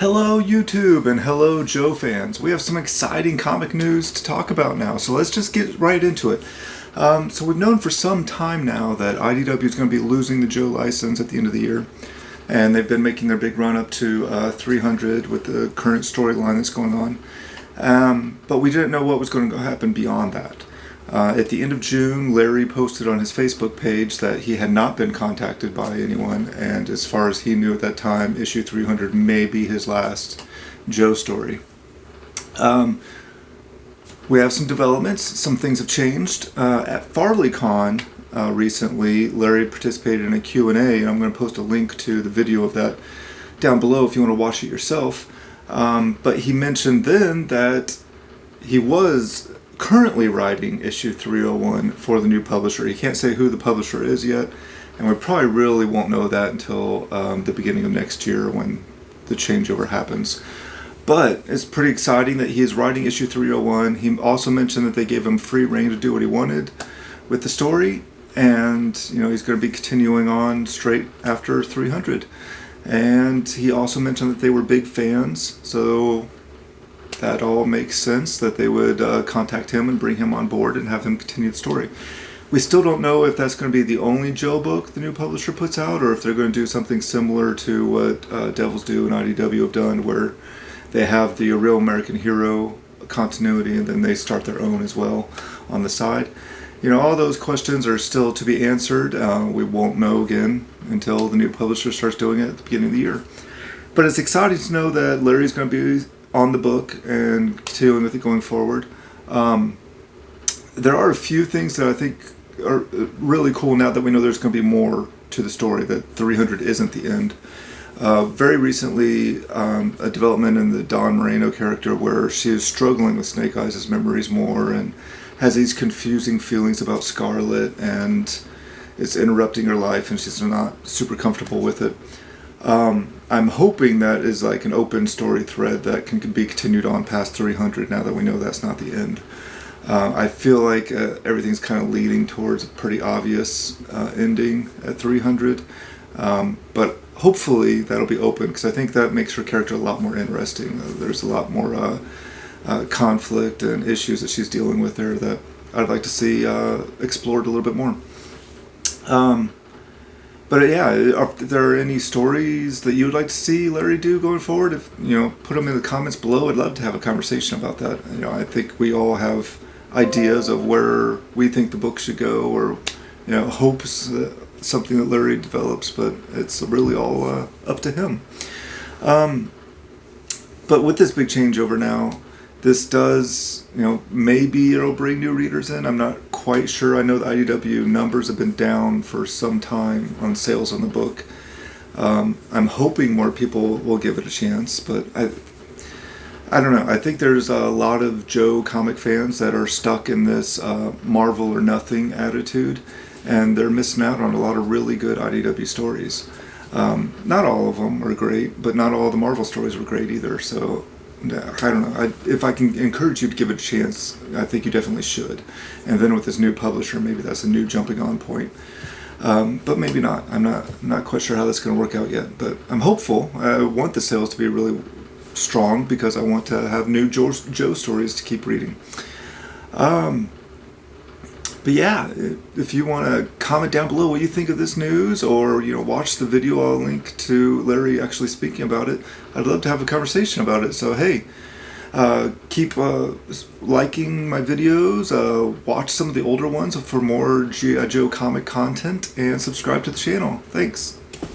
Hello YouTube and hello Joe fans. We have some exciting comic news to talk about now, so let's just get right into it. So we've known for some time now that IDW is going to be losing the Joe license at the end of the year, and they've been making their big run up to 300 with the current storyline that's going on. But we didn't know what was going to happen beyond that. At the end of June, Larry posted on his Facebook page that he had not been contacted by anyone, and as far as he knew at that time, issue 300 may be his last Joe story. We have some developments. Some things have changed. At FarleyCon recently, Larry participated in a Q&A, and I'm going to post a link to the video of that down below if you want to watch it yourself. But he mentioned then that he was currently writing issue 301 for the new publisher. He can't say who the publisher is yet, and we probably really won't know that until the beginning of next year when the changeover happens. But it's pretty exciting that he is writing issue 301. He also mentioned that they gave him free reign to do what he wanted with the story, and he's going to be continuing on straight after 300. And he also mentioned that they were big fans, so that all makes sense that they would contact him and bring him on board and have him continue the story. We still don't know if that's going to be the only Joe book the new publisher puts out, or if they're going to do something similar to what Devils Do and IDW have done, where they have the Real American Hero continuity and then they start their own as well on the side. All those questions are still to be answered. We won't know again until the new publisher starts doing it at the beginning of the year. But it's exciting to know that Larry's going to be on the book and continuing with it going forward. There are a few things that I think are really cool now that we know there's going to be more to the story, that 300 isn't the end. Very recently, a development in the Dawn Moreno character where she is struggling with Snake Eyes' memories more and has these confusing feelings about Scarlet, and it's interrupting her life and she's not super comfortable with it. I'm hoping that is like an open story thread that can be continued on past 300 now that we know that's not the end. I feel like everything's kind of leading towards a pretty obvious ending at 300, but hopefully that'll be open, because I think that makes her character a lot more interesting. There's a lot more conflict and issues that she's dealing with there that I'd like to see explored a little bit more. But yeah, if there are any stories that you would like to see Larry do going forward, put them in the comments below. I'd love to have a conversation about that. I think we all have ideas of where we think the book should go, or hopes something that Larry develops, but it's really all up to him. But with this big changeover now, this does, maybe it'll bring new readers in. I'm not quite sure. I know the IDW numbers have been down for some time on sales on the book. I'm hoping more people will give it a chance, but I don't know. I think there's a lot of Joe comic fans that are stuck in this Marvel or nothing attitude, and they're missing out on a lot of really good IDW stories. Not all of them are great, but not all the Marvel stories were great either, so I don't know. If I can encourage you to give it a chance, I think you definitely should. And then with this new publisher, maybe that's a new jumping on point. But maybe not. I'm not quite sure how that's going to work out yet. But I'm hopeful. I want the sales to be really strong because I want to have new Joe stories to keep reading. But yeah, if you want to comment down below what you think of this news, or watch the video I'll link to Larry actually speaking about it, I'd love to have a conversation about it. So hey, keep liking my videos, watch some of the older ones for more G.I. Joe comic content, and subscribe to the channel. Thanks.